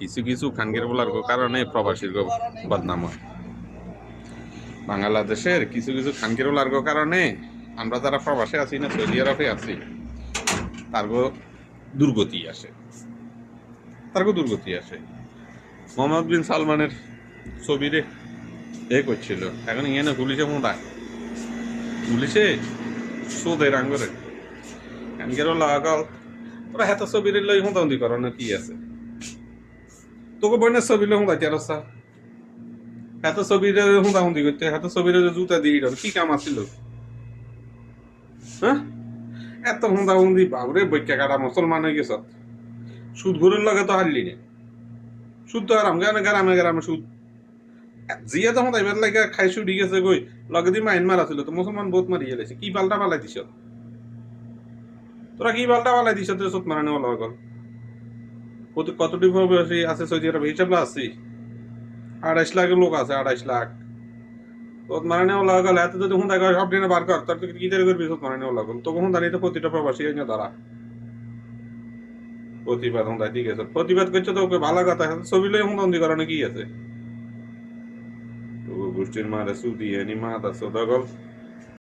কিছু কিছু খানগের বলার কারণে প্রবাসীর বদনাম হয়। বাংলাদেশের কিছু কিছু খানগের বলার কারণে আমরা যারা প্রবাসে আছি না সৌদি আরবে আছি তার দুর্গতি আসে, মোহাম্মদ বিন সালমানের ছবিরে করছিল, এখন ইয়ে পুলিশে মোদায় পুলিশে সোদের আঙ্গরে খানগের লাগাল ওরা হেত ছবির লই হুঁদাহুঁদি করো না কি আছে, তোকে বইনের ছবি লই হুঁদাইতে আর এত ছবির হুঁদাহুঁদি করতে, এত ছবির জুতা দিয়ে কি কাম আছিল? হ্যাঁ, এত হুঁদাহুঁদি বাবরে বৈক্যা কাটা মুসলমান হয়ে গেছ। সুদ ঘুরের লগে তো হারলি না, সুদ তো আরাম গ্রামে গ্রামে সুদ জিয়া যখন এবার লাগে খাই সুডি গেছে গই লগে দিয়ে মাইন মারা ছিল, তো মুসলমান বহুত মারিয়ে গেছে। কি পাল্টা পালাই দিছ তোরা, কি পাল্টা পালাই দিছ তোর চোট মারানো লগল কতটি প্রবাসী আছে সৌদি আরবে হিসাব আছে? 28 লাখ লোক আছে, 28 লাখ। চোট মারানো লগল এত যদি হুঁদা সব দিনে বার কর, তোর কি করে করবি? চোট মারানো লগল তো হুঁদা নিতে প্রতিটা প্রবাসী এনে দাঁড়া প্রতিবাদ হুঁদা ঠিক আছে, প্রতিবাদ করছে তো ওকে ভালো কথা, ছবি লই হুঁদি করানো কি আছে? গোষ্ঠীর মারে সুদি এনি মা দা সদাগল